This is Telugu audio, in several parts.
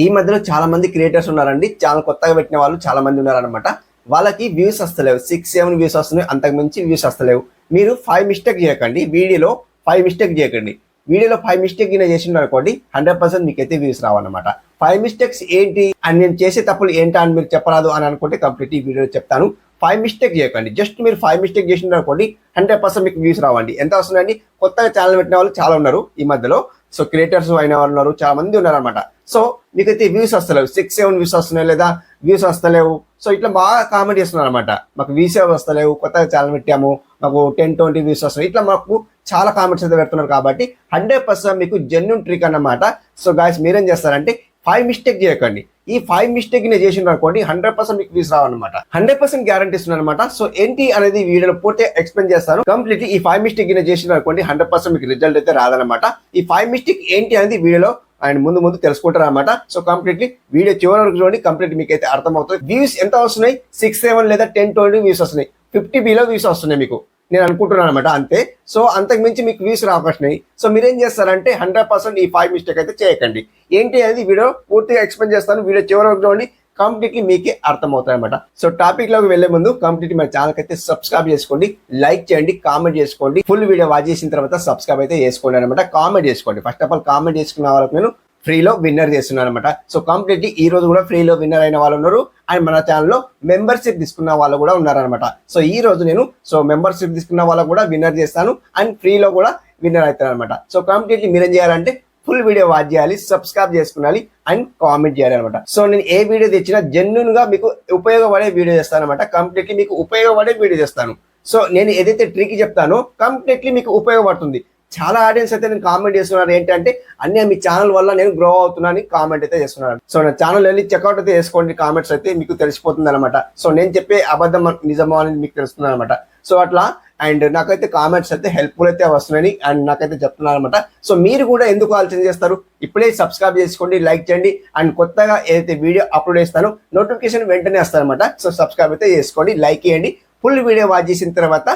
ఈ మధ్యలో చాలా మంది క్రియేటర్స్ ఉన్నారండి, చాలా కొత్తగా పెట్టిన వాళ్ళు చాలా మంది ఉన్నారనమాట. వాళ్ళకి వ్యూస్ వస్తలేవు, 6-7 వ్యూస్ వస్తున్నాయి, అంతకు మించి వ్యూస్ వస్తలేవు. మీరు 5 మిస్టేక్ చేయకండి, వీడియోలో 5 మిస్టేక్ చేయకండి. వీడియోలో 5 మిస్టేక్ చేసిండ్రు అనుకోండి, 100% మీకైతే వ్యూస్ రావన్నమాట. 5 మిస్టేక్స్ ఏంటి అని, నేను చేసే తప్పులు ఏంటా అని మీరు చెప్పరాదు అని అనుకుంటే కంప్లీట్ ఈ వీడియో చెప్తాను. 5 మిస్టేక్ చేయకండి, జస్ట్ మీరు 5 మిస్టేక్ చేసిండ్రు అనుకోండి, 100% మీకు వ్యూస్ రావండి. ఎంత వస్తుందండి? కొత్తగా ఛానల్ పెట్టిన వాళ్ళు చాలా ఉన్నారు ఈ మధ్యలో. సో క్రియేటర్స్ అయిన వాళ్ళు ఉన్నారు, చాలా మంది ఉన్నారు అనమాట. సో మీకైతే వ్యూస్ వస్తలేవు, 6-7 వ్యూస్ వస్తున్నాయి, లేదా వ్యూస్ వస్తలేవు. సో ఇట్లా బాగా కామెంట్ చేస్తున్నారు అనమాట. మాకు వ్యూస్ వస్తలేవు, కొత్తగా ఛానల్ పెట్టాము, మాకు 10-20 వ్యూస్ వస్తున్నాయి, ఇట్లా మాకు చాలా కామెంట్స్ అయితే పెడుతున్నారు. కాబట్టి 100% మీకు జెన్యూన్ ట్రిక్ అన్నమాట. సో గాయ్స్, మీరేం చేస్తారంటే 5 మిస్టేక్ చేయకండి. ఈ 5 మిస్టేక్ ని చేసిండ్రు అనుకోండి, 100% మీకు వ్యూస్ రావన్నమాట. 100% గ్యారంటీ ఇస్తున్నాను అనమాట. సో ఏంటి అనేది వీడియోలో పూర్తి ఎక్స్ప్లెయిన్ చేస్తాను. కంప్లీట్లీ ఈ 5 మిస్టేక్ ని చేసిండ్రు అనుకోండి, 100% మీకు రిజల్ట్ అయితే రాదనమాట. ఈ 5 మిస్టేక్ ఏంటి అనేది వీడియోలో అండ్ ముందు తెలుసుకుంటారు అనమాట. సో కంప్లీట్లీ వీడియో చివరి వరకు చూడండి, కంప్లీట్ మీకు అయితే అర్థమవుతుంది. వ్యూస్ ఎంత వస్తున్నాయి? 6-7 లేదా 10-20 వ్యూస్ వస్తున్నాయి, 50 వ్యూస్ వస్తున్నాయి మీకు, నేను అనుకుంటున్నాను అనమాట, అంతే. సో అంతకు మించి మీకు వ్యూస్ రావచ్చినాయి. సో మీరేం చేస్తారంటే 100% ఈ 5 మిస్టేక్ అయితే చేయకండి. ఏంటి అనేది వీడియో పూర్తిగా ఎక్స్ప్లెయిన్ చేస్తాను, వీడియో చివరి వరకు చూడండి, కంప్లీట్లీ మీకే అర్థమవుతాయి అనమాట. సో టాపిక్ లోకి వెళ్లే ముందు కంప్లీట్ మన ఛానల్ అయితే సబ్స్క్రైబ్ చేసుకోండి, లైక్ చేయండి, కామెంట్ చేసుకోండి. ఫుల్ వీడియో వాచ్ చేసిన తర్వాత సబ్స్క్రైబ్ అయితే చేసుకోండి అనమాట. కామెంట్ చేసుకోండి. ఫస్ట్ ఆఫ్ ఆల్ కామెంట్ చేసుకున్న వాళ్ళకి నేను ఫ్రీలో విన్నర్ చేస్తున్నాను అనమాట. సో కంప్లీట్లీ ఈ రోజు కూడా ఫ్రీలో విన్నర్ అయిన వాళ్ళు ఉన్నారు, అండ్ మన ఛానల్లో మెంబర్షిప్ తీసుకున్న వాళ్ళు కూడా ఉన్నారనమాట. సో ఈ రోజు నేను మెంబర్షిప్ తీసుకున్న వాళ్ళకు కూడా విన్నర్ చేస్తాను, అండ్ ఫ్రీలో కూడా విన్నర్ అవుతాను అనమాట. సో కంప్లీట్లీ మీరేం చేయాలంటే ఫుల్ వీడియో వాచ్ చేయాలి, సబ్స్క్రైబ్ చేసుకోవాలి, అండ్ కామెంట్ చేయాలి అనమాట. సో నేను ఏ వీడియో తెచ్చినా జెన్యూన్ గా మీకు ఉపయోగపడే వీడియో చేస్తాను అనమాట. కంప్లీట్లీ మీకు ఉపయోగపడే వీడియో చేస్తాను. సో నేను ఏదైతే ట్రిక్ చెప్తానో కంప్లీట్లీ మీకు ఉపయోగపడుతుంది. చాలా ఆడియన్స్ అయితే నేను కామెంట్ చేస్తున్నారు, ఏంటంటే అన్నీ మీ ఛానల్ వల్ల నేను గ్రో అవుతున్నాను కామెంట్ అయితే చేస్తున్నాను. సో నా ఛానల్ వెళ్ళి చెక్అౌట్ అయితే చేసుకోండి, కామెంట్స్ అయితే మీకు తెలిసిపోతుంది అనమాట. సో నేను చెప్పే అబద్ధం నిజమో అనేది మీకు తెలుస్తుంది అనమాట. సో అట్లా అండ్ నాకైతే కామెంట్స్ అయితే హెల్ప్ఫుల్ అయితే వస్తున్నాయి, అండ్ నాకైతే చెప్తున్నారు అనమాట. సో మీరు కూడా ఎందుకు ఆలోచన చేస్తారు? ఇప్పుడే సబ్స్క్రైబ్ చేసుకోండి, లైక్ చేయండి, అండ్ కొత్తగా ఏదైతే వీడియో అప్లోడ్ చేస్తానో నోటిఫికేషన్ వెంటనే వస్తారనమాట. సో సబ్స్క్రైబ్ అయితే చేసుకోండి, లైక్ చేయండి, ఫుల్ వీడియో వాచ్ చేసిన తర్వాత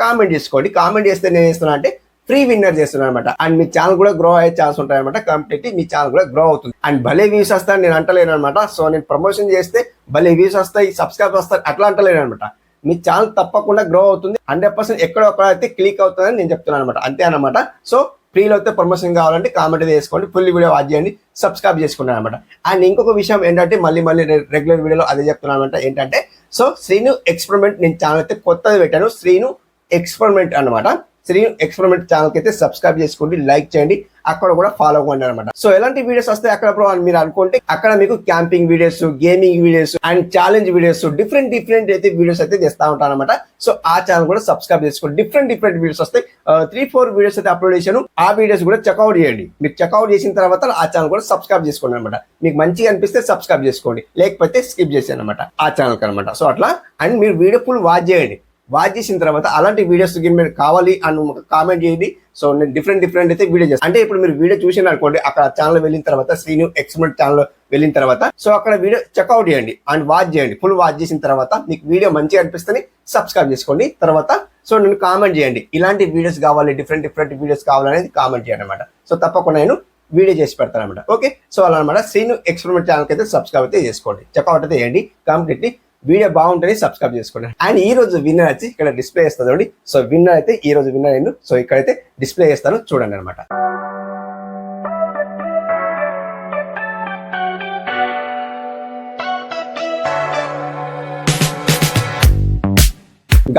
కామెంట్ చేసుకోండి. కామెంట్ చేస్తే నేను చేస్తున్నా అంటే ఫ్రీ విన్నర్ చేస్తున్నాను అనమాట. అండ్ మీ ఛానల్ కూడా గ్రో అయ్యే ఛాన్స్ ఉంటాయి అనమాట. కంప్లీట్లీ మీ ఛానల్ కూడా గ్రో అవుతుంది, అండ్ భలే వ్యూస్ వస్తాయని నేను అంటలేను అనమాట. సో నేను ప్రమోషన్ చేస్తే భలే వ్యూస్ వస్తాయి, సబ్స్క్రైబ్ వస్తాయి అట్లా అంటలేను అనమాట. మీ ఛానల్ తప్పకుండా గ్రో అవుతుంది, 100% ఎక్కడో అయితే క్లిక్ అవుతుందని నేను చెప్తున్నాను అనమాట, అంతే అనమాట. సో ఫ్రీలో అయితే ప్రమోషన్ కావాలంటే కామెంట్ చేసుకోండి, ఫుల్ వీడియో వాచ్ చేయండి, సబ్స్క్రైబ్ చేసుకున్నాను అనమాట. అండ్ ఇంకొక విషయం ఏంటంటే మళ్ళీ రెగ్యులర్ వీడియోలో అదే చెప్తున్నాను అనమాట. ఏంటంటే సో శ్రీను ఎక్స్పెరిమెంట్, నేను ఛానల్ అయితే కొత్తది పెట్టాను, శ్రీను ఎక్స్పెరిమెంట్ అనమాట. శ్రీను ఎక్స్పెరిమెంట్ ఛానల్ కి అయితే సబ్స్క్రైబ్ చేసుకోండి, లైక్ చేయండి, అక్కడ కూడా ఫాలో అవ్వండి అనమాట. సో ఎలాంటి వీడియోస్ వస్తాయి అక్కడ బ్రో అని మీరు అనుకుంటే, అక్కడ మీకు camping videos, gaming videos, and challenge videos, different అయితే వీడియోస్ అయితే చేస్తా ఉంటాను అనమాట. సో ఆ ఛానల్ కూడా సబ్స్క్రైబ్ చేసుకోండి. డిఫరెంట్ వీడియోస్ వస్తాయి, 3-4 వీడియోస్ అయితే అప్లోడ్ చేశాను. ఆ వీడియోస్ కూడా చెక్అౌట్ చేయండి. మీరు చెక్అౌట్ చేసిన తర్వాత ఆ ఛానల్ కూడా సబ్స్క్రైబ్ చేసుకోండి అనమాట. మీకు మంచిగా అనిపిస్తే సబ్స్క్రైబ్ చేసుకోండి, లేకపోతే స్కిప్ చేసాను అనమాట ఆ ఛానల్ కి అనమాట. సో అట్లా అండ్ మీరు వీడియో ఫుల్ వాచ్ చేయండి. వాచ్ చేసిన తర్వాత అలాంటి వీడియోస్ మీరు కావాలి అని కామెంట్ చేయండి. సో నేను డిఫరెంట్ అయితే వీడియో చేస్తాను. అంటే ఇప్పుడు మీరు వీడియో చూసిన అనుకోండి, అక్కడ ఛానల్ వెళ్ళిన తర్వాత శ్రీను ఎక్స్పెరిమెంట్ ఛానల్ వెళ్ళిన తర్వాత సో అక్కడ వీడియో చెక్అౌట్ చేయండి అండ్ వాచ్ చేయండి. ఫుల్ వాచ్ చేసిన తర్వాత మీకు వీడియో మంచిగా అనిపిస్తే సబ్స్క్రైబ్ చేసుకోండి. తర్వాత సో నేను కామెంట్ చేయండి, ఇలాంటి వీడియోస్ కావాలి, డిఫరెంట్ వీడియోస్ కావాలనేది కామెంట్ చేయండి అనమాట. సో తప్పకుండా నేను వీడియో చేసి పెడతాను అనమాట. ఓకే, సో అలా అనమాట. శ్రీను ఎక్స్పెరిమెంట్ ఛానల్కి అయితే సబ్స్క్రైబ్ అయితే చేసుకోండి, చెక్అౌట్ అయితే చేయండి. కంప్లీట్లీ వీడియో బాగుంటుంది, సబ్స్క్రైబ్ చేసుకోండి. అండ్ ఈ రోజు విన్నర్ వచ్చి ఇక్కడ డిస్ప్లే చేస్తుంది చూడండి. సో విన్నర్ అయితే ఈ రోజు విన్నర్ అయ్యిండు. సో ఇక్కడైతే డిస్ప్లే చేస్తాను చూడండి అనమాట.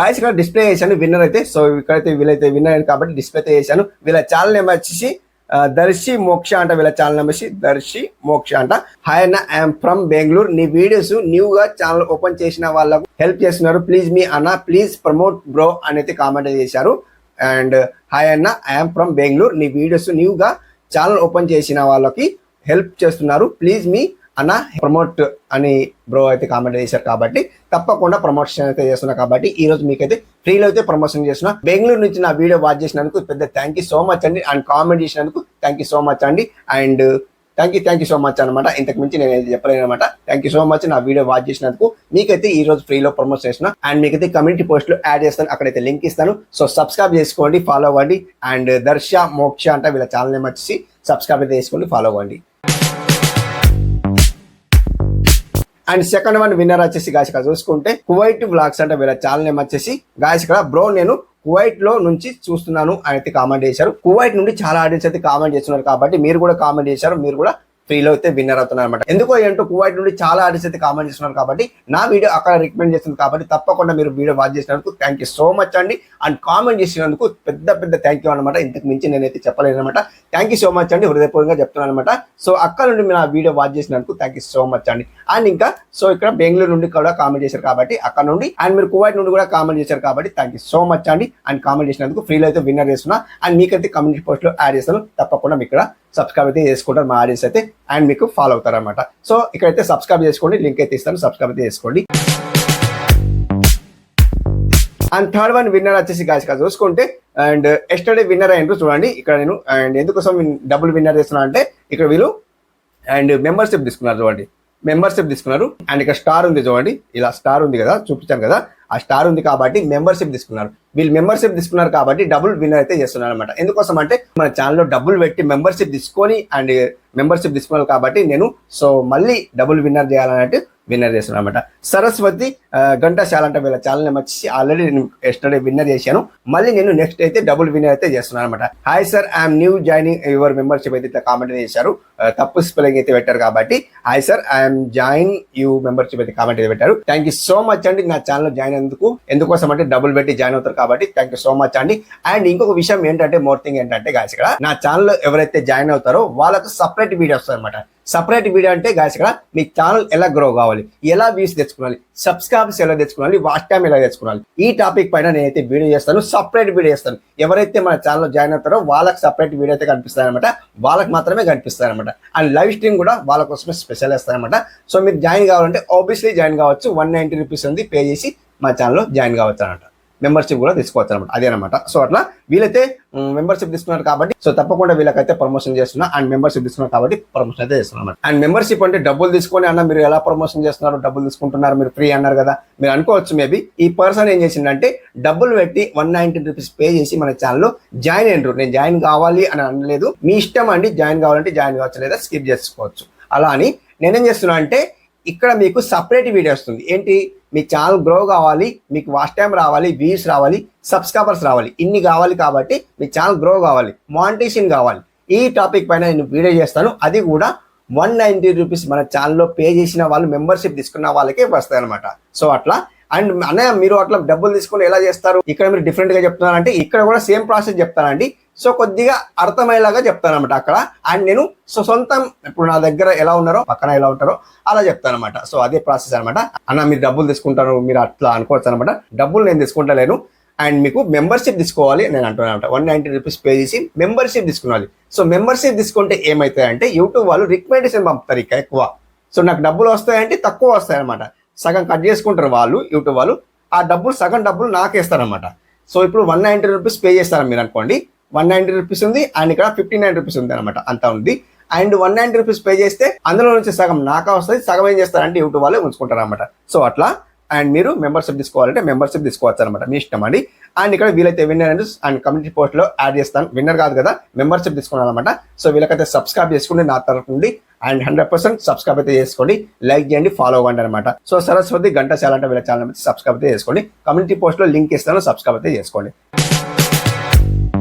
గాయస్ ఇక్కడ డిస్ప్లే చేశాను విన్నర్ అయితే. సో ఇక్కడైతే వీళ్ళైతే విన్నర్ అయింది కాబట్టి డిస్ప్లే అయితే చేశాను. వీళ్ళ ఛానల్ నేమ్ వచ్చేసి దర్శి మోక్ష అంట. వీళ్ళ ఛానల్ నెంబర్ దర్శి మోక్ష అంట. హాయ్ అన్న, ఐఎమ్ ఫ్రమ్ బెంగళూరు. నీ వీడియోస్ న్యూ గా ఛానల్ ఓపెన్ చేసిన వాళ్ళకు హెల్ప్ చేస్తున్నారు, ప్లీజ్ మీ అన్న ప్లీజ్ ప్రమోట్ బ్రో అనేది కామెంట్ చేశారు. అండ్ హాయ్ అన్న, ఐఎమ్ ఫ్రమ్ బెంగళూరు. నీ వీడియోస్ న్యూ గా ఛానల్ ఓపెన్ చేసిన వాళ్ళకి హెల్ప్ చేస్తున్నారు, ప్లీజ్ మీ అన్న ప్రమోట్ అని బ్రో అయితే కామెంట్ చేశారు. కాబట్టి తప్పకుండా ప్రమోషన్ అయితే చేస్తున్నా. కాబట్టి ఈ రోజు మీకైతే ఫ్రీలో అయితే ప్రమోషన్ చేస్తున్నా. బెంగళూరు నుంచి నా వీడియో వాచ్ చేసినందుకు పెద్ద థ్యాంక్ యూ సో మచ్ అండి, అండ్ కామెంట్ చేసినందుకు థ్యాంక్ యూ సో మచ్ అండి. And thank you so much అనమాట. ఇంతకు మించి నేను చెప్పలేను అనమాట. థ్యాంక్ యూ సో మచ్ నా వీడియో వాచ్ చేసినందుకు. మీకైతే ఈ రోజు ఫ్రీలో ప్రమోట్ చేస్తున్నా, అండ్ మీకైతే కమ్యూనిటీ పోస్ట్ లో యాడ్ చేస్తాను, అక్కడైతే లింక్ ఇస్తాను. సో సబ్స్క్రైబ్ చేసుకోండి, ఫాలో అవ్వండి. అండ్ దర్శ మోక్ష అంటే వీళ్ళ ఛానల్ నేమ్ వచ్చేసి సబ్స్క్రైబ్ అయితే చేసుకోండి, ఫాలో అవ్వండి. అండ్ సెకండ్ వన్ విన్నర్ వచ్చేసి గాయస్ ఇక్కడ చూసుకుంటే కువైట్ బ్లాగ్స్ అంటే వీళ్ళ ఛానల్ నేమ్ వచ్చేసి గాయస్ ఇక్కడ బ్రో నేను కువైట్ లో నుంచి చూస్తున్నాను అని అయితే కామెంట్ చేశారు. కువైట్ నుండి చాలా ఆడియన్స్ అయితే కామెంట్ చేస్తున్నారు కాబట్టి మీరు కూడా కామెంట్ చేశారు, మీరు కూడా ఫ్రీలో అయితే విన్నర్ అవుతున్నారు అనమాట. ఎందుకో ఏంటో కువైట్ నుండి చాలా ఆడియన్స్ అయితే కామెంట్ చేస్తున్నారు కాబట్టి నా వీడియో అక్కడ రికమెండ్ చేస్తుంది కాబట్టి తప్పకుండా మీరు వీడియో వాచ్ చేసినందుకు థ్యాంక్ యూ సో మచ్ అండి. అండ్ కామెంట్ చేసినందుకు పెద్ద పెద్ద థ్యాంక్ యూ అనమాట. ఇంతకు మించి నేనైతే చెప్పలేను అనమాట. థ్యాంక్ యూ సో మచ్ అండి, హృదయపూర్వకంగా చెప్తున్నాను అనమాట. సో అక్కడ నుండి మీరు ఆ వీడియో వాచ్ చేసినందుకు థ్యాంక్ యూ సో మచ్ అండి. అండ్ ఇంకా సో ఇక్కడ బెంగళూరు నుండి కూడా కామెంట్ చేశారు కాబట్టి అక్కడ నుండి, అండ్ మీరు కువైట్ నుండి కూడా కామెంట్ చేశారు కాబట్టి థ్యాంక్ యూ సో మచ్ అండి. అండ్ కామెంట్ చేసినందుకు ఫ్రీలో అయితే విన్నర్ చేస్తున్నా. అండ్ మీకైతే కమ్యూనిటీ పోస్ట్ లో యాడ్ చేస్తాను, తప్పకుండా మీకు ఇక్కడ సబ్స్క్రైబ్ అయితే చేసుకుంటారు మా ఆడియన్స్ అయితే, అండ్ మీకు ఫాలో అవుతారు అనమాట. సో ఇక్కడైతే సబ్స్క్రైబ్ చేసుకోండి, లింక్ అయితే ఇస్తాను, సబ్స్క్రైబ్ అయితే చేసుకోండి. అండ్ థర్డ్ వన్ విన్నర్ వచ్చేసి గాయస్ ఇక్కడ చూసుకుంటే అండ్ ఎస్టర్డే విన్నర్ అయ్యారు చూడండి ఇక్కడ నేను. అండ్ ఎందుకోసం డబుల్ విన్నర్ చేస్తున్నా అంటే ఇక్కడ వీళ్ళు అండ్ మెంబర్షిప్ తీసుకున్నారు చూడండి, మెంబర్షిప్ తీసుకున్నారు. అండ్ ఇక్కడ స్టార్ ఉంది చూడండి, ఇలా స్టార్ ఉంది కదా, చూపించాను కదా, ఆ స్టార్ ఉంది కాబట్టి మెంబర్షిప్ తీసుకున్నారు. వీళ్ళు మెంబర్షిప్ తీసుకున్నారు కాబట్టి డబుల్ విన్నర్ అయితే చేస్తున్నారు అనమాట. ఎందుకోసం అంటే మన ఛానల్లో డబ్బులు పెట్టి మెంబర్షిప్ తీసుకొని అండ్ మెంబర్షిప్ తీసుకున్నారు కాబట్టి నేను సో మళ్ళీ డబుల్ విన్నర్ చేయాలన్నట్టు విన్నర్ చేస్తున్నాను అనమాట. సరస్వతి ఘంటశాల అంటే వీళ్ళ ఛానల్ నేమ్ వచ్చి ఆల్రెడీ నేను ఎస్టర్డే విన్నర్ చేశాను, మళ్ళీ నేను నెక్స్ట్ అయితే డబుల్ విన్నర్ అయితే చేస్తున్నాను అనమాట. Hi sir I'm new joining your membership అయితే ఇట్లా కామెంట్ చేశారు, తప్పు స్పెల్లింగ్ అయితే పెట్టారు కాబట్టి hi sir I'm join you membership అయితే కామెంట్ అయితే పెట్టారు. థ్యాంక్ యూ సో మచ్ అండి నా ఛానల్లో జాయిన్ అయినందుకు. ఎందుకోసం అంటే డబుల్ పెట్టి జాయిన్ అవుతారు కాబట్టి థ్యాంక్ యూ సో మచ్ అండి. అండ్ ఇంకొక విషయం ఏంటంటే మోర్ థింగ్ ఏంటంటే గాయస్ ఇక్కడ నా ఛానల్లో ఎవరైతే జాయిన్ అవుతారో వాళ్ళకు సపరేట్ వీడియో వస్తుంది అనమాట. సపరేట్ వీడియో అంటే గాయస్ ఇక్కడ మీ ఛానల్ ఎలా గ్రో కావాలి, ఎలా వ్యూస్ తెచ్చుకోవాలి, సబ్స్క్రైబర్స్ ఎలా తెచ్చుకోవాలి, వాచ్ టైం ఎలా తెచ్చుకోవాలి, ఈ టాపిక్ పైన నేనైతే వీడియో చేస్తాను, సపరేట్ వీడియో చేస్తాను. ఎవరైతే మన ఛానల్లో జాయిన్ అవుతారో వాళ్ళకి సపరేట్ వీడియో అయితే కనిపిస్తాయి అనమాట, వాళ్ళకి మాత్రమే కనిపిస్తాయి అనమాట. అండ్ లైవ్ స్ట్రీమ్ కూడా వాళ్ళ కోసమే స్పెషల్ వేస్తారనమాట. సో మీరు జాయిన్ కావాలంటే ఆబ్వియస్లీ జాయిన్ కావచ్చు, 190 రూపీస్ ఉంది, పే చేసి మా ఛానల్లో జాయిన్ కావచ్చు అనమాట. మెంబర్షిప్ కూడా తీసుకోవచ్చు అనమాట, అదేనమాట. సో అట్లా వీళ్ళైతే మెంబర్షిప్ తీసుకున్నారు కాబట్టి సో తప్పకుండా వీళ్ళకైతే ప్రమోషన్ చేస్తున్నా. అండ్ మెంబర్షిప్ తీసుకున్నారు కాబట్టి ప్రమోషన్ అయితే చేస్తున్నారు. అండ్ మెంబర్షిప్ అంటే డబ్బులు తీసుకొని అన్న మీరు ఎలా ప్రమోషన్ చేస్తున్నారు, డబ్బులు తీసుకుంటున్నారు, మీరు ఫ్రీ అన్నారు కదా మీరు అనుకోవచ్చు. మేబీ ఈ పర్సన్ ఏం చేసిందంటే డబ్బులు పెట్టి 190 రూపీస్ పే చేసి మన ఛానల్లో జాయిన్ అయినరు. నేను జాయిన్ కావాలి అని అనలేదు, మీ ఇష్టం అండి, జాయిన్ కావాలంటే జాయిన్ కావచ్చు, లేదా స్కిప్ చేసుకోవచ్చు. అలా అని నేనేం చేస్తున్నా అంటే ఇక్కడ మీకు సపరేట్ వీడియో వస్తుంది. ఏంటి, మీ ఛానల్ గ్రో కావాలి, మీకు వాచ్ టైం రావాలి, వ్యూస్ రావాలి, సబ్స్క్రైబర్స్ రావాలి, ఇన్ని కావాలి కాబట్టి మీ ఛానల్ గ్రో కావాలి, మానిటైజేషన్ కావాలి, ఈ టాపిక్ పైన నేను వీడియో చేస్తాను. అది కూడా 190 రూపీస్ మన ఛానల్లో పే చేసిన వాళ్ళు, మెంబర్షిప్ తీసుకున్న వాళ్ళకే వస్తాయి అనమాట. సో అట్లా. అండ్ అన్నయ్య మీరు అట్లా డబ్బులు తీసుకొని ఎలా చేస్తారు, ఇక్కడ మీరు డిఫరెంట్ గా చెప్తున్నారంటే ఇక్కడ కూడా సేమ్ ప్రాసెస్ చెప్తానండి. సో కొద్దిగా అర్థమయ్యేలాగా చెప్తాను అనమాట అక్కడ. అండ్ నేను సో సొంతం ఇప్పుడు నా దగ్గర ఎలా ఉన్నారో పక్కన ఎలా ఉంటారో అలా చెప్తాను అనమాట. సో అదే ప్రాసెస్ అనమాట. అన్న మీరు డబ్బులు తీసుకుంటారు మీరు అట్లా అనుకోవచ్చు అనమాట. డబ్బులు నేను తీసుకుంటలేను. అండ్ మీకు మెంబర్షిప్ తీసుకోవాలి నేను అంటున్నాను అనమాట. 190 రూపీస్ పే చేసి మెంబర్షిప్ తీసుకోవాలి. సో మెంబర్షిప్ తీసుకుంటే ఏమవుతాయంటే యూట్యూబ్ వాళ్ళు రికమెండేషన్ పంపుతారు ఇక ఎక్కువ. సో నాకు డబ్బులు వస్తాయంటే తక్కువ వస్తాయి అనమాట. సగం కట్ చేసుకుంటారు వాళ్ళు, యూట్యూబ్ వాళ్ళు. ఆ డబ్బులు సగం డబ్బులు నాకేస్తారనమాట. సో ఇప్పుడు 190 రూపీస్ పే చేస్తారు మీరు అనుకోండి, 190 రూపీస్ ఉంది అండ్ ఇక్కడ 59 రూపీస్ ఉంది అనమాట, అంతా ఉంది. అండ్ 190 రూపీస్ పే చేస్తే అందులో నుంచి సగం నాకా వస్తుంది, సగం ఏం చేస్తారంటే యూట్యూబ్ వాళ్ళే ఉంచుకుంటారు అనమాట. సో అట్లా. అండ్ మీరు మెంబర్షిప్ తీసుకోవాలంటే మెంబర్షిప్ తీసుకోవచ్చు అనమాట, మీ ఇష్టం అండి. అండ్ ఇక్కడ వీళ్ళైతే విన్నర్ అండ్ కమ్యూనిటీ పోస్ట్ లో యాడ్ చేస్తాను. విన్నర్ కాదు కదా, మెంబర్షిప్ తీసుకున్నారనమాట. సో వీళ్ళకైతే సబ్స్క్రైబ్ చేసుకోండి నా తరఫు నుండి. అండ్ 100% సబ్స్క్రైబ్ అయితే చేసుకోండి, లైక్ చేయండి, ఫాలో అవ్వండి అనమాట. సో సరస్వతి ఘంటశాల అంటే వీళ్ళ ఛానల్ అయితే సబ్స్క్రైబ్ అయితే చేసుకోండి. కమ్యూనిటీ పోస్ట్ లో లింక్ ఇస్తాను, సబ్స్క్రైబ్ అయితే చేసుకోండి.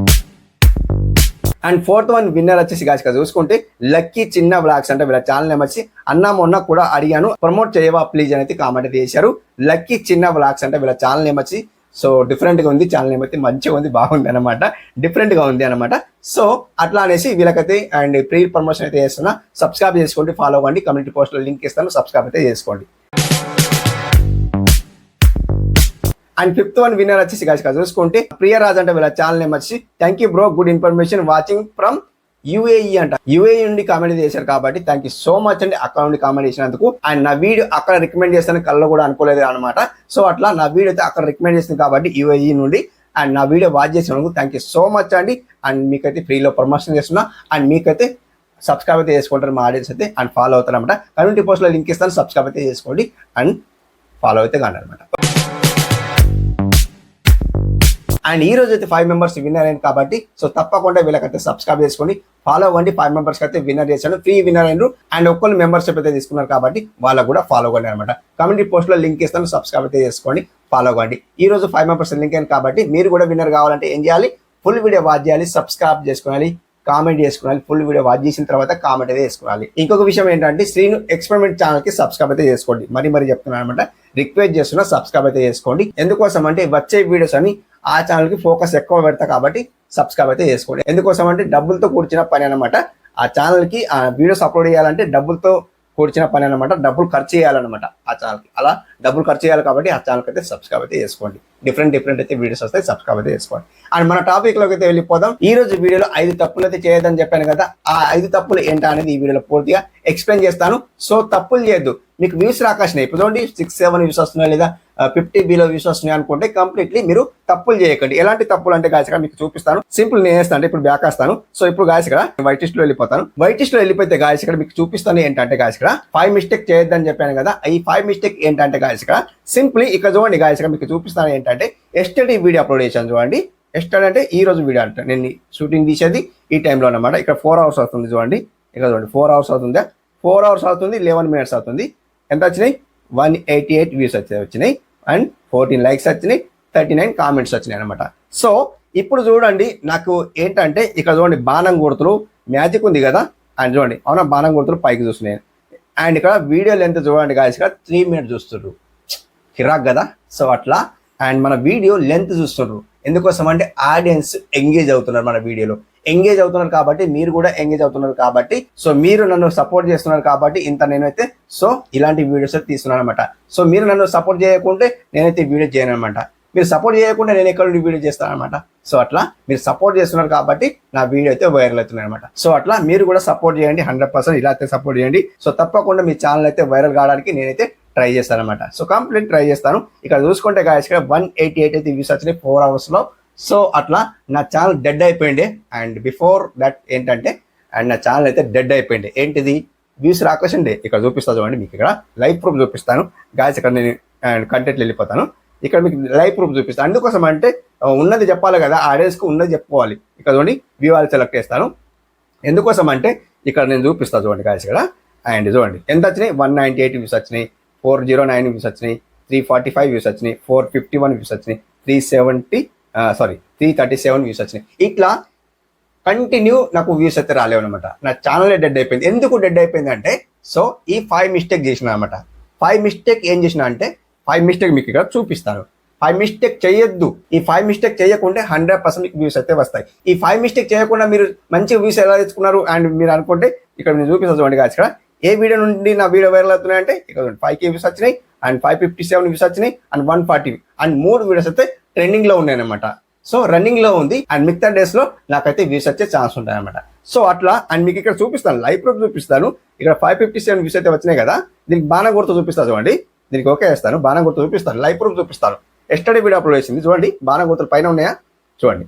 అండ్ ఫోర్త్ వన్ విన్నర్ వచ్చేసి గాయస్ చూసుకుంటే లక్కీ చిన్న బ్లాగ్స్ అంటే వీళ్ళ ఛానల్ నేమ్ వచ్చి అన్న మొన్న కూడా అడిగాను ప్రమోట్ చేయవా ప్లీజ్ అని అయితే కామెంట్ అయితే చేశారు. లక్కీ చిన్న బ్లాగ్స్ అంటే వీళ్ళ ఛానల్ నేమ్ వచ్చి సో డిఫరెంట్ గా ఉంది, ఛానల్ నేమ్ అయితే మంచిగా ఉంది, బాగుంది అనమాట, డిఫరెంట్ గా ఉంది అనమాట. సో అట్లా అనేసి వీళ్ళకైతే అండ్ ప్రీ ప్రమోషన్ అయితే చేస్తున్నా. సబ్స్క్రైబ్ చేసుకోండి, ఫాలో అవ్వండి, కమ్యూనిటీ పోస్ట్ లో లింక్ ఇస్తాను, సబ్స్క్రైబ్ అయితే చేసుకోండి. అండ్ ఫిఫ్త్ వన్ విన్నర్ వచ్చేసి గాయస్ చూసుకుంటే ప్రియరాజ్ అంటే వీళ్ళ ఛానల్ నేమ్ వచ్చి thank you bro, good information, watching from UAE అంట. యుఏఈ నుండి కామెంట్ చేశారు కాబట్టి థ్యాంక్ యూ సో మచ్ అండి అక్కడ నుండి కామెంట్ చేసినందుకు. అండ్ నా వీడియో అక్కడ రికమెండ్ చేస్తాను కళ్ళు కూడా అనుకోలేదు అనమాట. సో అట్లా నా వీడియో అయితే అక్కడ రికమెండ్ చేస్తుంది కాబట్టి యుఏఈ నుండి. అండ్ నా వీడియో వాచ్ చేసినందుకు థ్యాంక్ యూ సో మచ్ అండి. అండ్ మీకైతే ఫ్రీలో ప్రమోషన్ చేస్తున్నా. అండ్ మీకైతే సబ్స్క్రైబ్ అయితే చేసుకుంటారు మా ఆడియన్స్ అయితే, అండ్ ఫాలో అవుతారు అనమాట. కమ్యూనిటీ పోస్ట్ లో లింక్ ఇస్తాను, సబ్స్క్రైబ్ అయితే చేసుకోండి అండ్ ఫాలో అయితే కానీ అనమాట. అండ్ ఈ రోజు అయితే 5 మెంబర్స్ విన్నర్ అయింది కాబట్టి సో తప్పకుండా వీళ్ళకైతే సబ్స్క్రైబ్ చేసుకోండి, ఫాలో అవ్వండి. 5 మెంబర్స్ అయితే విన్నర్ చేశాను, ఫ్రీ విన్నర్ అయినారు. అండ్ ఒక్కళ్ళు మెంబర్షిప్ అయితే తీసుకున్నారు కాబట్టి వాళ్ళకు కూడా ఫాలో అవ్వండి అనమాట. కమ్యూనిటీ పోస్ట్ లో లింక్ ఇస్తాను, సబ్స్క్రైబ్ అయితే చేసుకోండి, ఫాలో అవ్వండి. ఈ రోజు 5 మెంబర్స్ లింక్ అయింది కాబట్టి మీరు కూడా విన్నర్ కావాలంటే ఏం చేయాలి, ఫుల్ వీడియో వాచ్ చేయాలి, సబ్స్క్రైబ్ చేసుకోవాలి, కామెంట్ చేసుకోవాలి. ఫుల్ వీడియో వాచ్ చేసిన తర్వాత కామెంట్ అయితే చేసుకోవాలి. ఇంకొక విషయం ఏంటంటే శ్రీను ఎక్స్పెరిమెంట్ ఛానల్ కి సబ్స్క్రైబ్ అయితే చేసుకోండి, మరి చెప్తున్నాను అనమాట. రిక్వెస్ట్ చేస్తున్నా, సబ్స్క్రైబ్ అయితే చేసుకోండి. ఎందుకోసం అంటే వచ్చే వీడియోస్ అని ఆ ఛానల్ కి ఫోకస్ ఎక్కువ పెడతా కాబట్టి సబ్స్క్రైబ్ అయితే చేసుకోండి. ఎందుకోసం అంటే డబ్బులతో కూర్చిన పని అనమాట. ఆ ఛానల్ కి ఆ వీడియోస్ అప్లోడ్ చేయాలంటే డబ్బులతో కూర్చిన పని అనమాట, డబ్బులు ఖర్చు చేయాలన్నమాట ఆ ఛానల్కి. అలా డబ్బులు ఖర్చు చేయాలి కాబట్టి ఆ ఛానల్కి అయితే సబ్స్క్రైబ్ అయితే చేసుకోండి. డిఫరెంట్ అయితే వీడియోస్ వస్తాయి, సబ్స్క్రైబ్ అయితే చేసుకోండి. అండ్ మన టాపిక్ లోకి అయితే వెళ్ళిపోదాం. ఈ రోజు వీడియోలో 5 తప్పులు అయితే చేయొద్దని చెప్పాను కదా, ఆ 5 తప్పులు ఏంటా అనేది ఈ వీడియోలో పూర్తిగా ఎక్స్ప్లెయిన్ చేస్తాను. సో తప్పులు చేయొద్దు, మీకు వ్యూస్ రాకాసినాయి ఇప్పుడు చూడండి, 6-7 వ్యూస్ వస్తున్నాయి లేదా 50 బిలో వ్యూస్ వస్తున్నాయి అనుకుంటే కంప్లీట్లీ మీరు తప్పులు చేయకండి. ఎలాంటి తప్పులు అంటే గాయస్ ఇక్కడ మీకు చూపిస్తాను. సింపుల్ నేను వేస్తాను, ఇప్పుడు బ్యాక్ వస్తాను. సో ఇప్పుడు గాయస్ ఇక్కడ వైట్ లిస్ట్ లో వెళ్ళిపోతాను. వైట్ లిస్ట్ లో వెళ్ళిపోతే గాయస్ ఇక్కడ మీకు చూపిస్తాను ఏంటంటే గాయస్ ఇక్కడ 5 మిస్టేక్ చేయొద్దని చెప్పాను కదా. ఈ 5 మిస్టేక్ ఏంటంటే గాయస్ ఇక్కడ సింప్లీ ఇక్కడ చూడండి గాయస్ ఇక్కడ మీకు చూపిస్తాను ఏంటంటే ఎస్టర్డే వీడియో అప్లోడ్ చేశాను చూడండి. ఎస్టర్డే అంటే ఈ రోజు వీడియో అంటే నేను షూటింగ్ తీసేది ఈ టైంలో అనమాట. ఇక్కడ 4 అవర్స్ అవుతుంది చూడండి, ఇక్కడ చూడండి 4 అవర్స్ అవుతుందా, 4 అవర్స్ అవుతుంది, 11 మినిట్స్ అవుతుంది. ఎంత వచ్చినాయి, 188 వ్యూస్ వచ్చినాయి అండ్ 14 లైక్స్ వచ్చినాయి, 39 కామెంట్స్ వచ్చినాయి అనమాట. సో ఇప్పుడు చూడండి నాకు ఏంటంటే ఇక్కడ చూడండి బాణం గుర్తులు మ్యాజిక్ ఉంది కదా, అండ్ చూడండి అవునా బాణం గుర్తులు పైకి చూస్తున్నాయి. అండ్ ఇక్కడ వీడియో లెంత్ చూడండి గాయస్ ఇక్కడ 3 మినిట్స్ చూస్తున్నారు, కిరాక్ కదా. సో అట్లా అండ్ మన వీడియో లెంత్ చూస్తున్నారు, ఎందుకోసం అంటే ఆడియన్స్ ఎంగేజ్ అవుతున్నారు, మన వీడియోలో ఎంగేజ్ అవుతున్నారు కాబట్టి మీరు కూడా ఎంగేజ్ అవుతున్నారు కాబట్టి సో మీరు నన్ను సపోర్ట్ చేస్తున్నారు కాబట్టి ఇంత నేనైతే సో ఇలాంటి వీడియోస్ అయితే తీస్తున్నాను అనమాట. సో మీరు నన్ను సపోర్ట్ చేయకుంటే నేనైతే వీడియో చేయను అనమాట, మీరు సపోర్ట్ చేయకుండా నేను ఎక్కడ నుండి వీడియో చేస్తాను అనమాట. సో అట్లా మీరు సపోర్ట్ చేస్తున్నారు కాబట్టి నా వీడియో అయితే వైరల్ అవుతుంది అనమాట. సో అట్లా మీరు కూడా సపోర్ట్ చేయండి, 100% ఇలా అయితే సపోర్ట్ చేయండి. సో తప్పకుండా మీ ఛానల్ అయితే వైరల్ కావడానికి నేనైతే ట్రై చేస్తాను అనమాట. సో కంప్లీట్ ట్రై చేస్తాను. ఇక్కడ చూసుకుంటే గాయస్ ఇక్కడ 188 అయితే వ్యూస్ వచ్చినాయి 4 అవర్స్ లో. సో అట్లా నా ఛానల్ డెడ్ అయిపోయింది. అండ్ బిఫోర్ దట్ ఏంటంటే అండ్ నా ఛానల్ అయితే డెడ్ అయిపోయింది. ఏంటిది, వ్యూస్ రాకేసండి. ఇక్కడ చూపిస్తా చూడండి, మీకు ఇక్కడ లైవ్ ప్రూఫ్ చూపిస్తాను గాయస్. ఇక్కడ నేను కంటెంట్లు వెళ్ళిపోతాను, ఇక్కడ మీకు లైవ్ ప్రూఫ్ చూపిస్తాను. అందుకోసం అంటే ఉన్నది చెప్పాలి కదా, ఆడియన్స్కి ఉన్నది చెప్పుకోవాలి. ఇక్కడ చూడండి వ్యూ ఆల్ సెలెక్ట్ చేస్తాను. ఎందుకోసం అంటే ఇక్కడ నేను చూపిస్తాను చూడండి గాయస్ ఇక్కడ. అండ్ చూడండి ఎంత వచ్చినాయి, 198 వ్యూస్ వచ్చినాయి, 409 వ్యూస్ వచ్చినాయి, 345 వ్యూస్ వచ్చినాయి, 451 వ్యూస్ వచ్చినాయి, 337 వ్యూస్ వచ్చినాయి. ఇట్లా కంటిన్యూ నాకు వ్యూస్ అయితే రాలేవు అనమాట. నా ఛానల్ డెడ్ అయిపోయింది. ఎందుకు డెడ్ అయిపోయింది అంటే సో ఈ 5 మిస్టేక్ చేసిన అనమాట. 5 మిస్టేక్ ఏం చేసిన అంటే 5 మిస్టేక్ మీకు ఇక్కడ చూపిస్తాను. 5 మిస్టేక్ చేయొద్దు. ఈ 5 మిస్టేక్ చేయకుంటే 100% మీకు వ్యూస్ అయితే వస్తాయి. ఈ 5 మిస్టేక్ చేయకుండా మీరు మంచిగా వ్యూస్ ఎలా తెచ్చుకున్నారు అండ్ మీరు అనుకుంటే ఇక్కడ నేను చూపిస్తాను చూడండి గాయస్ ఇక్కడ ఏ వీడియో నుండి నా వీడియో వైరల్ అవుతున్నాయంటే ఇక్కడ 5K వ్యూస్ వచ్చినాయి అండ్ 557 వ్యూస్ వచ్చినాయి అండ్ 140 అండ్ 3 వీడియోస్ అయితే ట్రెండింగ్ లో ఉన్నాయి అనమాట. సో రన్నింగ్ లో ఉంది అండ్ మిగతా డేస్ లో నాకైతే వ్యూస్ వచ్చే ఛాన్స్ ఉంటాయి అనమాట. సో అట్లా అండ్ మీకు ఇక్కడ చూపిస్తాను లైవ్ ప్రూఫ్ చూపిస్తాను. ఇక్కడ 557 వ్యూస్ అయితే వచ్చినాయి కదా, దీనికి బాణం గుర్తు చూపిస్తాను చూడండి. దీనికి ఓకే చేస్తాను, బాణం గుర్తు చూపిస్తాను, లైవ్ ప్రూఫ్ చూపిస్తాను. ఎస్టర్డే వీడియో అప్లోడ్ చేసింది చూడండి, బాణం గుర్తులు పైన ఉన్నాయా చూడండి,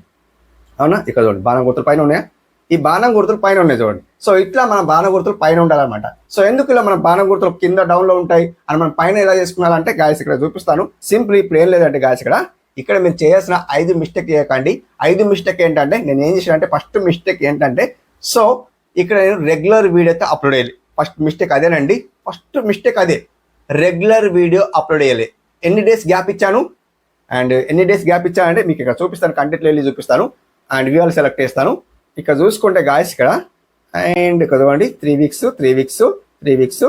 అవునా ఇక్కడ చూడండి బాణం గుర్తులు పైన ఉన్నాయా, ఈ బాణం గుర్తులు పైన ఉన్నాయి చూడండి. సో ఇట్లా మన బాణం గుర్తులు పైన ఉండాలన్నమాట. సో ఎందుకు ఇలా మన బాణం గుర్తులు కింద డౌన్ లో ఉంటాయి అని మనం పైన ఎలా చేసుకున్నారంటే గాయస్ ఇక్కడ చూపిస్తాను. సింపుల్ ఇప్పుడు ఏం లేదంటే గాయస్ ఇక్కడ మీరు చేయాల్సిన 5 మిస్టేక్ చేయకండి. 5 మిస్టేక్ ఏంటంటే నేను ఏం చేసిన అంటే ఫస్ట్ మిస్టేక్ ఏంటంటే సో ఇక్కడ నేను రెగ్యులర్ వీడియో అయితే అప్లోడ్ చేయాలి. ఫస్ట్ మిస్టేక్ అదేనండి, ఫస్ట్ మిస్టేక్ అదే, రెగ్యులర్ వీడియో అప్లోడ్ చేయాలి. ఎన్ని డేస్ గ్యాప్ ఇచ్చాను అండ్ ఎన్ని డేస్ గ్యాప్ ఇచ్చానంటే మీకు ఇక్కడ చూపిస్తాను, కంటెంట్లో వెళ్ళి చూపిస్తాను అండ్ వ్యూఆల్ సెలెక్ట్ చేస్తాను. ఇక్కడ చూసుకుంటే గాయస్ ఇక్కడ అండ్ ఇక్కడ చూడండి 3 weeks 3 weeks 3 weeks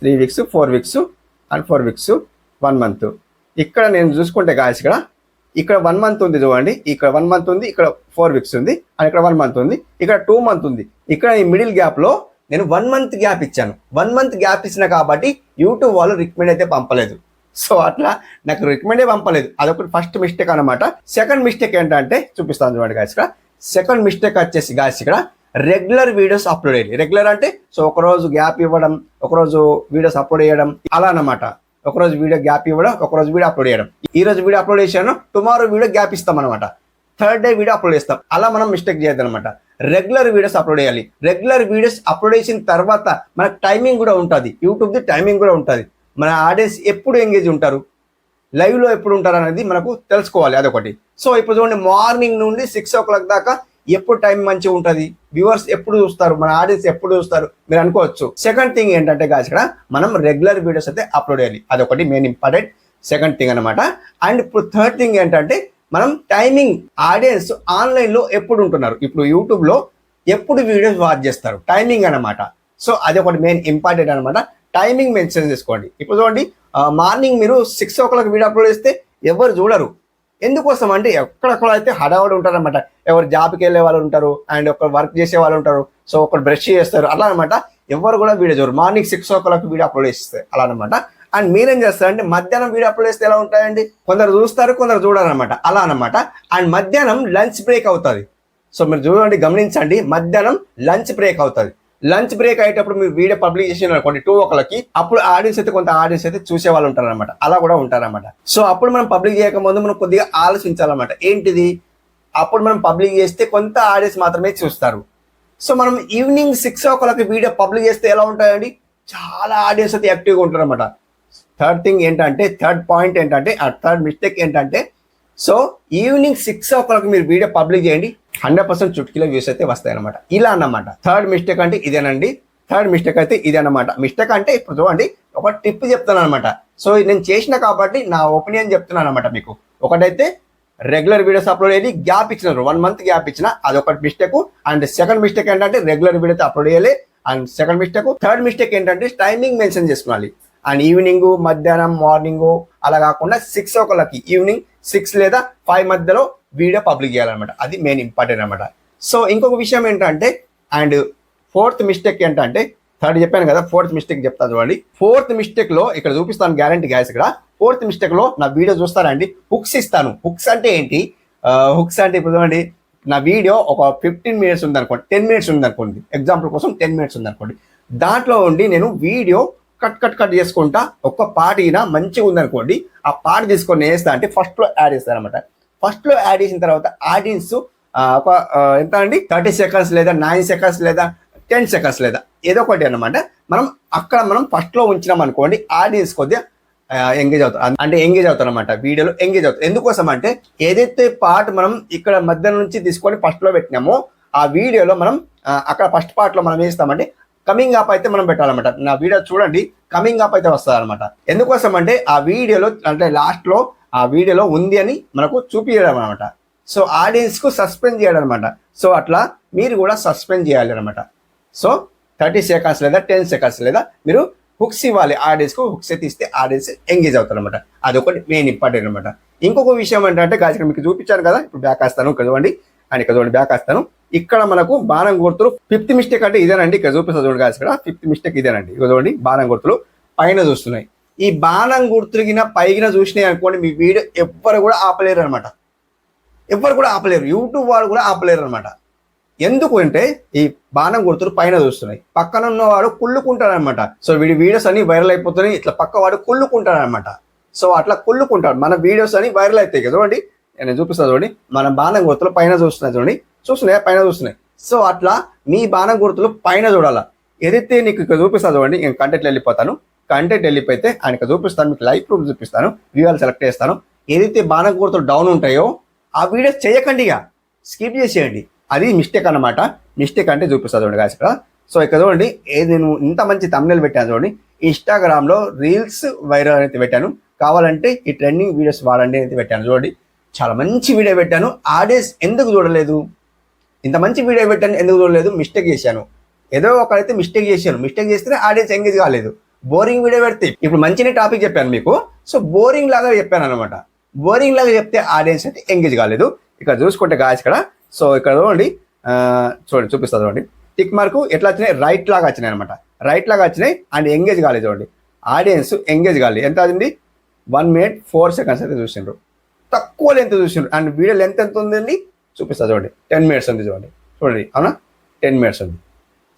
3 weeks 4 weeks and 4 weeks 1 month. ఇక్కడ నేను చూసుకుంటే గాయస్ ఇక్కడ 1 మంత్ ఉంది చూడండి, ఇక్కడ 1 మంత్ ఉంది, ఇక్కడ 4 వీక్స్ ఉంది అండ్ ఇక్కడ 1 మంత్ ఉంది, ఇక్కడ 2 మంత్ ఉంది. ఇక్కడ ఈ మిడిల్ గ్యాప్ లో నేను 1 మంత్ గ్యాప్ ఇచ్చాను. 1 మంత్ గ్యాప్ ఇచ్చిన కాబట్టి యూట్యూబ్ వాళ్ళు రికమెండ్ అయితే పంపలేదు. సో అట్లా నాకు రికమెండే పంపలేదు, అదొకటి ఫస్ట్ మిస్టేక్ అనమాట. సెకండ్ మిస్టేక్ ఏంటంటే చూపిస్తాను చూడండి గాయస్ ఇక్కడ. సెకండ్ మిస్టేక్ వచ్చేసి గాయస్ ఇక్కడ రెగ్యులర్ వీడియోస్ అప్లోడ్ చేయాలి. రెగ్యులర్ అంటే సో ఒకరోజు గ్యాప్ ఇవ్వడం, ఒకరోజు వీడియోస్ అప్లోడ్ చేయడం అలా అనమాట. ఒకరోజు వీడియో గ్యాప్ ఇవ్వడం, ఒకరోజు వీడియో అప్లోడ్ చేయడం. ఈ రోజు వీడియో అప్లోడ్ చేశాను, టుమారో వీడియో గ్యాప్ ఇస్తాం అనమాట, థర్డ్ డే వీడియో అప్లోడ్ చేస్తాం. అలా మనం మిస్టేక్ చేయొద్దు అనమాట. రెగ్యులర్ వీడియోస్ అప్లోడ్ చేయాలి. రెగ్యులర్ వీడియోస్ అప్లోడ్ చేసిన తర్వాత మనకు టైమింగ్ కూడా ఉంటుంది, యూట్యూబ్ది టైమింగ్ కూడా ఉంటుంది. మన ఆడియన్స్ ఎప్పుడు ఎంగేజ్ ఉంటారు, లైవ్ లో ఎప్పుడు ఉంటారు అనేది మనకు తెలుసుకోవాలి, అదొకటి. సో ఇప్పుడు చూడండి, మార్నింగ్ నుండి 6 o'clock దాకా ఎప్పుడు టైం మంచిగా ఉంటుంది, వ్యూవర్స్ ఎప్పుడు చూస్తారు, మన ఆడియన్స్ ఎప్పుడు చూస్తారు మీరు అనుకోవచ్చు. సెకండ్ థింగ్ ఏంటంటే గాయస్, ఇక్కడ మనం రెగ్యులర్ వీడియోస్ అయితే అప్లోడ్ చేయాలి, అదొకటి మెయిన్ ఇంపార్టెంట్ సెకండ్ థింగ్ అనమాట. అండ్ ఇప్పుడు థర్డ్ థింగ్ ఏంటంటే మనం టైమింగ్, ఆడియన్స్ ఆన్లైన్ లో ఎప్పుడు ఉంటున్నారు, ఇప్పుడు యూట్యూబ్ లో ఎప్పుడు వీడియోస్ వాచ్ చేస్తారు, టైమింగ్ అనమాట. సో అది ఒకటి మెయిన్ ఇంపార్టెంట్ అనమాట. టైమింగ్ మెన్షన్ చేసుకోండి. ఇప్పుడు చూడండి, మార్నింగ్ మీరు 6 o'clock వీడియో అప్లోడ్ చేస్తే ఎవరు చూడరు. ఎందుకోసం అంటే ఎక్కడెక్కడ అయితే హడావుడి ఉంటారనమాట. ఎవరు జాబ్కి వెళ్ళే వాళ్ళు ఉంటారు, అండ్ ఒకరు వర్క్ చేసే వాళ్ళు ఉంటారు, సో ఒకరు బ్రష్ చేస్తారు, అలా అనమాట. ఎవరు కూడా వీడియో చూడరు. మార్నింగ్ 6 o'clock వీడియో అప్లోడ్ చేస్తే అలా అనమాట. అండ్ మీరేం చేస్తారంటే మధ్యాహ్నం వీడియో అప్లోడ్ చేస్తే ఎలా ఉంటాయండి, కొందరు చూస్తారు కొందరు చూడరు అనమాట, అలా అనమాట. అండ్ మధ్యాహ్నం లంచ్ బ్రేక్ అవుతుంది. సో మీరు చూడండి, గమనించండి, మధ్యాహ్నం లంచ్ బ్రేక్ అవుతుంది. లంచ్ బ్రేక్ అయ్యేటప్పుడు మీరు వీడియో పబ్లిక్ చేసిన అనుకోండి 2 o'clock, అప్పుడు ఆడియన్స్ అయితే కొంత ఆడియన్స్ అయితే చూసే వాళ్ళు ఉంటారనమాట, అలా కూడా ఉంటారనమాట. సో అప్పుడు మనం పబ్లిక్ చేయకముందు మనం కొద్దిగా ఆలోచించాలన్నమాట. ఏంటిది, అప్పుడు మనం పబ్లిక్ చేస్తే కొంత ఆడియన్స్ మాత్రమే చూస్తారు. సో మనం ఈవినింగ్ 6 o'clock వీడియో పబ్లిక్ చేస్తే ఎలా ఉంటాయండి, చాలా ఆడియన్స్ అయితే యాక్టివ్గా ఉంటారు అనమాట. థర్డ్ థింగ్ ఏంటంటే, థర్డ్ పాయింట్ ఏంటంటే, థర్డ్ మిస్టేక్ ఏంటంటే, సో ఈవినింగ్ 6 o'clock మీరు వీడియో పబ్లిక్ చేయండి, 100% చుట్కీలో వ్యూస్ అయితే వస్తాయి అనమాట, ఇలా అన్నమాట. థర్డ్ మిస్టేక్ అంటే ఇదేనండి. థర్డ్ మిస్టేక్ అయితే ఇదే అనమాట. మిస్టేక్ అంటే ఇప్పుడు చూడండి, ఒక టిప్ చెప్తాను అనమాట. సో నేను చేసిన కాబట్టి నా ఒపీనియన్ చెప్తున్నాను అనమాట మీకు. ఒకటైతే రెగ్యులర్ వీడియోస్ అప్లోడ్ అయ్యి గ్యాప్ ఇచ్చినారు, 1 month గ్యాప్ ఇచ్చిన, అదొకటి మిస్టేక్. అండ్ సెకండ్ మిస్టేక్ ఏంటంటే రెగ్యులర్ వీడియో అప్లోడ్ చేయాలి, and second mistake. Third mistake ఏంటంటే టైమింగ్ మెన్షన్ చేసుకోవాలి. అండ్ ఈవినింగ్, మధ్యాహ్నం, మార్నింగ్ అలా కాకుండా 6 o'clock, ఈవినింగ్ 6 లేదా 5 మధ్యలో వీడియో పబ్లిక్ చేయాలన్నమాట, అది మెయిన్ ఇంపార్టెంట్ అనమాట. సో ఇంకొక విషయం ఏంటంటే, అండ్ ఫోర్త్ మిస్టేక్ ఏంటంటే, థర్డ్ చెప్పాను కదా, ఫోర్త్ మిస్టేక్ చెప్తాను చూడండి. ఫోర్త్ మిస్టేక్ లో ఇక్కడ చూపిస్తాను గ్యారంటీ గ్యాస్. ఇక్కడ ఫోర్త్ మిస్టేక్ లో నా వీడియో చూస్తారండి, హుక్స్ ఇస్తాను. హుక్స్ అంటే ఏంటి, హుక్స్ అంటే ఇప్పుడు చూడండి, నా వీడియో ఒక 15 minutes ఉంది అనుకోండి, 10 minutes ఉంది అనుకోండి, ఎగ్జాంపుల్ కోసం 10 minutes ఉంది అనుకోండి, దాంట్లో ఉండి నేను వీడియో కట్ చేసుకుంటా, ఒక్క పాట అయినా మంచిగా ఉందనుకోండి, ఆ పాట తీసుకొని వేస్తా అంటే ఫస్ట్ లో యాడ్ చేస్తాను అనమాట. ఫస్ట్ లో యాడ్ చేసిన తర్వాత ఆడియన్స్ ఒక ఎంత అండి, 30 seconds లేదా 9 seconds లేదా 10 seconds లేదా ఏదో ఒకటి అనమాట. మనం ఫస్ట్ లో ఉంచినాం అనుకోండి, ఆడియన్స్ కొద్దిగా ఎంగేజ్ అవుతారు, అంటే ఎంగేజ్ అవుతారు అనమాట, వీడియోలో ఎంగేజ్ అవుతారు. ఎందుకోసం అంటే ఏదైతే పార్ట్ మనం ఇక్కడ మధ్య నుంచి తీసుకొని ఫస్ట్ లో పెట్టినామో, ఆ వీడియోలో మనం అక్కడ ఫస్ట్ పార్ట్ లో మనం వేస్తామంటే కమింగ్ అప్ అయితే మనం పెట్టాలన్నమాట. నా వీడియో చూడండి, కమింగ్ అప్ అయితే వస్తుంది అనమాట. ఎందుకోసం అంటే ఆ వీడియోలో, అంటే లాస్ట్ లో ఆ వీడియోలో ఉంది అని మనకు చూపించడం అనమాట. సో ఆడియన్స్ కు సస్పెండ్ చేయడం అనమాట. సో అట్లా మీరు కూడా సస్పెండ్ చేయాలి అనమాట. సో 30 seconds లేదా 10 seconds లేదా మీరు హుక్స్ ఇవ్వాలి ఆడియన్స్ కు. హుక్స్ అయితే ఇస్తే ఆడియన్స్ ఎంగేజ్ అవుతారు అనమాట, అదొకటి మెయిన్ ఇంపార్టెంట్ అనమాట. ఇంకొక విషయం ఏంటంటే గాయస్, ఇక్కడ మీకు చూపించాను కదా, ఇప్పుడు బ్యాక్ వస్తాను, ఇక్కడ చూడండి, అండ్ ఇక్కడ చూడండి బ్యాక్ వస్తాను. ఇక్కడ మనకు బాణం గుర్తులు 5th మిస్టేక్ అంటే ఇదేనండి, ఇక్కడ చూపిస్తా చూడండి గాయస్. ఇక్కడ 5th మిస్టేక్ ఇదేనండి, ఇక్కడ చూడండి, బాణం గుర్తులు పైన చూస్తున్నాయి. ఈ బాణం గుర్తుగిన పైన చూసినాయి అనుకోండి, మీ వీడియో ఎవ్వరు కూడా ఆపలేరు అనమాట, ఎవ్వరు కూడా ఆపలేరు, యూట్యూబ్ వాళ్ళు కూడా ఆపలేరు అనమాట. ఎందుకు అంటే ఈ బాణం గుర్తులు పైన చూస్తున్నాయి, పక్కన ఉన్నవాడు కుళ్ళుకుంటాడు అనమాట. సో వీడి వీడియోస్ అన్ని వైరల్ అయిపోతున్నాయి, ఇట్లా పక్క వాడు కుళ్ళుకుంటాడు అనమాట. సో అట్లా కుళ్ళుకుంటాడు, మన వీడియోస్ అని వైరల్ అవుతాయి కదా. చూడండి, నేను చూపిస్తాను చూడండి, మన బాణం గుర్తులు పైన చూస్తున్నాయి, చూడండి, చూస్తున్నాయి పైన చూస్తున్నాయి. సో అట్లా మీ బాణం గుర్తులు పైన చూడాలా. ఏదైతే నీకు ఇక్కడ చూపిస్తా చూడండి, నేను కంటెంట్ వెళ్ళిపోతాను, కంటెంట్ వెళ్ళిపోతే ఆయనకు చూపిస్తాను, మీకు లైవ్ ప్రూఫ్ చూపిస్తాను, వ్యూఆర్ సెలెక్ట్ చేస్తాను. ఏదైతే బాణం గుర్తులు డౌన్ ఉంటాయో ఆ వీడియోస్ చేయకండి, ఇక స్కిప్ చేసేయండి, అది మిస్టేక్ అనమాట. మిస్టేక్ అంటే చూపిస్తా చూడండి గాయస్ ఇక్కడ. సో ఇక్కడ చూడండి, నేను ఇంత మంచి thumbnail పెట్టాను చూడండి, ఇన్స్టాగ్రామ్లో రీల్స్ వైరల్ అనేది పెట్టాను, కావాలంటే ఈ ట్రెండింగ్ వీడియోస్ వాడండి అనేది పెట్టాను చూడండి. చాలా మంచి వీడియో పెట్టాను, ఆడియన్స్ ఎందుకు చూడలేదు, ఇంత మంచి వీడియో పెట్టాను ఎందుకు చూడలేదు, మిస్టేక్ చేశాను, ఏదో ఒకరైతే మిస్టేక్ చేశాను, మిస్టేక్ చేస్తే ఆడియన్స్ ఎంగేజ్ కాలేదు. బోరింగ్ వీడియో పెడితే, ఇప్పుడు మంచిగా టాపిక్ చెప్పాను మీకు, సో బోరింగ్ లాగా చెప్పాను అనమాట. బోరింగ్ లాగా చెప్తే ఆడియన్స్ అయితే ఎంగేజ్ కాలేదు. ఇక్కడ చూసుకుంటే గాయస్ ఇక్కడ, సో ఇక్కడ చూడండి, చూడండి చూపిస్తా చూడండి, టిక్ మార్క్ ఎట్లా వచ్చినాయి, రైట్ లాగా వచ్చినాయి అనమాట, రైట్ లాగా వచ్చినాయి. అండ్ ఎంగేజ్ కాలేదు చూడండి, ఆడియన్స్ ఎంగేజ్ కాలేదు. ఎంత అయింది, 1 minute 4 seconds అయితే చూసిండ్రు, తక్కువ లెంత్ చూసిండ్రు. అండ్ వీడియో లెంత్ ఎంత ఉందండి చూపిస్తా చూడండి, 10 minutes ఉంది చూడండి, చూడండి అవునా, 10 minutes ఉంది.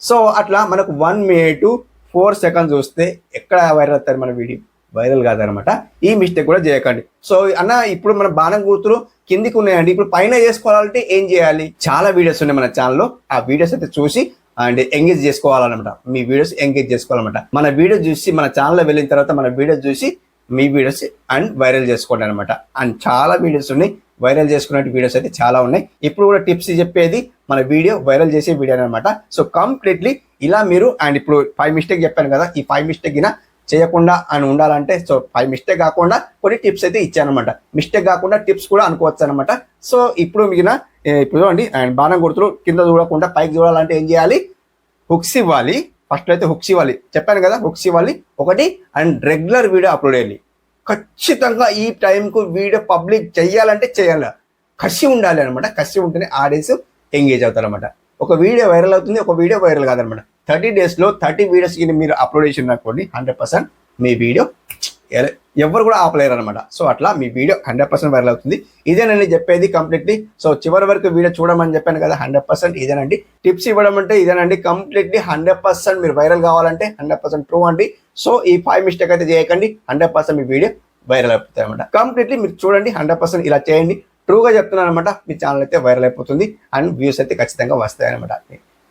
సో అట్లా మనకు 1 minute 4 seconds చూస్తే ఎక్కడ వైరల్ అవుతారు మన వీడియో, వైరల్ కాదనమాట. ఈ మిస్టేక్ కూడా చేయకండి. సో అన్న, ఇప్పుడు మన బాణం గుర్తులు కిందికి ఉన్నాయండి, ఇప్పుడు పైన చేసుకోవాలంటే ఏం చేయాలి, చాలా వీడియోస్ ఉన్నాయి మన ఛానల్లో, ఆ వీడియోస్ అయితే చూసి అండ్ ఎంగేజ్ చేసుకోవాలన్నమాట. మీ వీడియోస్ ఎంగేజ్ చేసుకోవాలన్నమాట. మన వీడియో చూసి, మన ఛానల్లో వెళ్ళిన తర్వాత మన వీడియో చూసి మీ వీడియోస్ అండ్ వైరల్ చేసుకోండి అనమాట. అండ్ చాలా వీడియోస్ ఉన్నాయి, వైరల్ చేసుకునే వీడియోస్ అయితే చాలా ఉన్నాయి. ఇప్పుడు కూడా టిప్స్ చెప్పేది మన వీడియో వైరల్ చేసే వీడియో అనమాట. సో కంప్లీట్లీ ఇలా మీరు, అండ్ ఇప్పుడు 5 మిస్టేక్ చెప్పాను కదా, ఈ 5 మిస్టేక్ చేయకుండా అని ఉండాలంటే, సో 5 మిస్టేక్ కాకుండా కొన్ని టిప్స్ అయితే ఇచ్చానమాట. మిస్టేక్ కాకుండా టిప్స్ కూడా అనుకోవచ్చు అనమాట. సో ఇప్పుడు ఇప్పుడు చూడండి, అండ్ బాణం గుర్తులు కింద చూడకుండా పైకి చూడాలంటే ఏం చేయాలి, హుక్స్ ఇవ్వాలి. ఫస్ట్ అయితే హుక్స్ ఇవ్వాలి, చెప్పాను కదా, హుక్స్ ఇవ్వాలి ఒకటి. అండ్ రెగ్యులర్ వీడియో అప్లోడ్ చేయాలి. ఖచ్చితంగా ఈ టైంకు వీడియో పబ్లిక్ చేయాలంటే చేయాలి, కసి ఉండాలి అనమాట. కసి ఉంటేనే ఆడియన్స్ ఎంగేజ్ అవుతారు అనమాట. ఒక వీడియో వైరల్ అవుతుంది, ఒక వీడియో వైరల్ కాదనమాట. 30 డేస్లో 30 వీడియోస్ మీరు అప్లోడ్ చేసిన అనుకోండి, 100% మీ వీడియో ఎవరు కూడా ఆపలేరు అనమాట. సో అట్లా మీ వీడియో 100% వైరల్ అవుతుంది. ఇదేనండి చెప్పేది కంప్లీట్లీ. సో చివరి వరకు వీడియో చూడమని చెప్పాను కదా, 100% ఇదేనండి టిప్స్ ఇవ్వడం అంటే. ఇదేనండి కంప్లీట్లీ 100% మీరు వైరల్ కావాలంటే 100% ట్రూ అండి. సో ఈ 5 మిస్టేక్ అయితే చేయకండి, 100% మీ వీడియో వైరల్ అయిపోతాయి అనమాట. కంప్లీట్లీ మీరు చూడండి, 100% ఇలా చేయండి. ట్రూగా చెప్తున్నాను అనమాట. మీ ఛానల్ అయితే వైరల్ అయిపోతుంది అండ్ వ్యూస్ అయితే ఖచ్చితంగా వస్తాయి అనమాట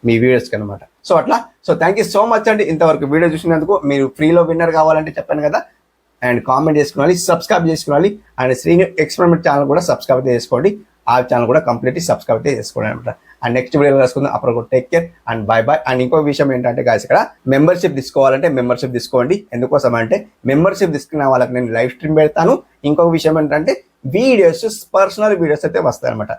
మీ వీడియోస్కి అనమాట. సో అట్లా. So thank you so much అండి ఇంతవరకు వీడియో చూసినందుకు. మీరు ఫ్రీలో విన్నర్ కావాలంటే చెప్పాను కదా, అండ్ కామెంట్ చేసుకోవాలి, సబ్స్క్రైబ్ చేసుకోవాలి. అండ్ శ్రీను ఎక్స్పెరిమెంట్ ఛానల్ కూడా సబ్స్క్రైబ్ అయితే చేసుకోండి. ఆ ఛానల్ కూడా కంప్లీట్లీ సబ్స్క్రైబ్ అయితే చేసుకోండి అనమాట. అండ్ నెక్స్ట్ వీడియోలో కలుసుకుందాం. అప్పుడు take care and by by. And ఇంకో విషయం ఏంటంటే గాయస్, ఇక్కడ మెంబర్షిప్ తీసుకోవాలంటే మెంబర్షిప్ తీసుకోండి. ఎందుకోసం అంటే మెంబర్షిప్ తీసుకున్న వాళ్ళకి నేను లైవ్ స్ట్రీమ్ పెడతాను. ఇంకొక విషయం ఏంటంటే వీడియోస్, పర్సనల్ వీడియోస్ అయితే వస్తాయి అనమాట.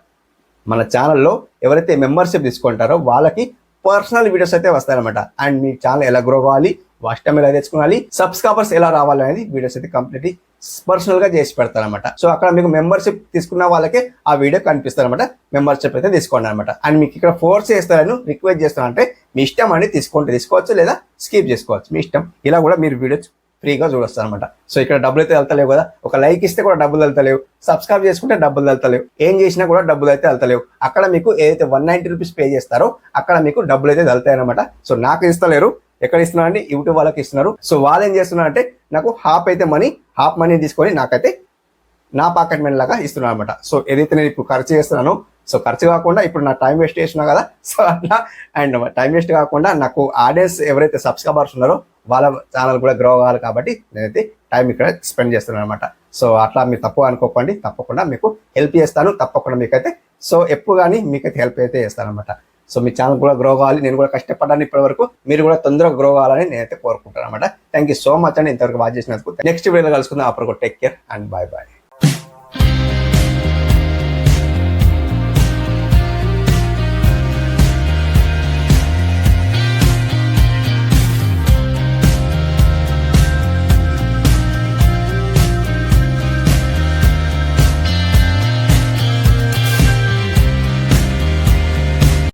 మన ఛానల్లో ఎవరైతే మెంబర్షిప్ తీసుకుంటారో వాళ్ళకి పర్సనల్ వీడియోస్ అయితే వస్తాయన్నమాట. అండ్ మీ ఛానల్ ఎలా గ్రో కావాలి, వాచ్ టైం ఎలా తెచ్చుకోవాలి, సబ్స్క్రైబర్స్ ఎలా రావాలి అనేది వీడియోస్ అయితే కంప్లీట్లీ పర్సనల్ గా చేసి పెడతారనమాట. సో అక్కడ మీకు మెంబర్షిప్ తీసుకున్న వాళ్ళకే ఆ వీడియో కనిపిస్తారు అనమాట. మెంబర్షిప్ అయితే తీసుకోండి అనమాట. అండ్ మీకు ఇక్కడ ఫోర్స్ చేస్తారని రిక్వెస్ట్ చేస్తానంటే మీ ఇష్టం అండి, తీసుకోవచ్చు లేదా స్కిప్ చేసుకోవచ్చు, మీ ఇష్టం. ఇలా కూడా మీరు వీడియోస్ ఫ్రీగా చూడొచ్చు అనమాట. సో ఇక్కడ డబ్బులు అయితే వెళ్తలేవు కదా, ఒక లైక్ ఇస్తే కూడా డబ్బులు వెళ్తలేవు, సబ్స్క్రైబ్ చేసుకుంటే డబ్బులు వెళ్తలేవు, ఏం చేసినా కూడా డబ్బులు అయితే వెళ్తలేవు. అక్కడ మీకు ఏదైతే 190 రూపీస్ పే చేస్తారో అక్కడ మీకు డబ్బులు అయితే వెళ్తాయి అనమాట. సో నాకు ఇస్తలేరు, ఎక్కడ ఇస్తున్నారండి, యూట్యూబ్ వాళ్ళకి ఇస్తున్నారు. సో వాళ్ళు ఏం చేస్తున్నారంటే నాకు హాఫ్ మనీ తీసుకొని నాకైతే నా పాకెట్ మనీ లాగా ఇస్తున్నాను అనమాట. సో ఏదైతే నేను ఇప్పుడు ఖర్చు చేస్తున్నానో, సో ఖర్చు కాకుండా ఇప్పుడు నా టైం వేస్ట్ చేస్తున్నా కదా, సో అట్లా. అండ్ టైం వేస్ట్ కాకుండా నాకు ఆడియన్స్ ఎవరైతే సబ్స్క్రైబర్స్ ఉన్నారో వాళ్ళ ఛానల్ కూడా గ్రో అవ్వాలి కాబట్టి నేనైతే టైం ఇక్కడ స్పెండ్ చేస్తున్నాను అనమాట. సో అట్లా మీరు తప్పు అనుకోకండి, తప్పకుండా మీకు హెల్ప్ చేస్తాను, తప్పకుండా మీకైతే. సో ఎప్పుడు కానీ మీకైతే హెల్ప్ అయితే చేస్తాను అనమాట. సో మీ ఛానల్ కూడా గ్రో కావాలి, నేను కూడా కష్టపడ్డాను ఇప్పటి వరకు, మీరు కూడా తొందరగా గ్రో కావాలని నేనైతే కోరుకుంటాను అనమాట. థ్యాంక్ యూ సో మచ్ అండి ఇంతవరకు వాచ్ చేసినందుకు. నెక్స్ట్ వీడియోలో కలుసుకుందాం. అప్పుడు take care and by by.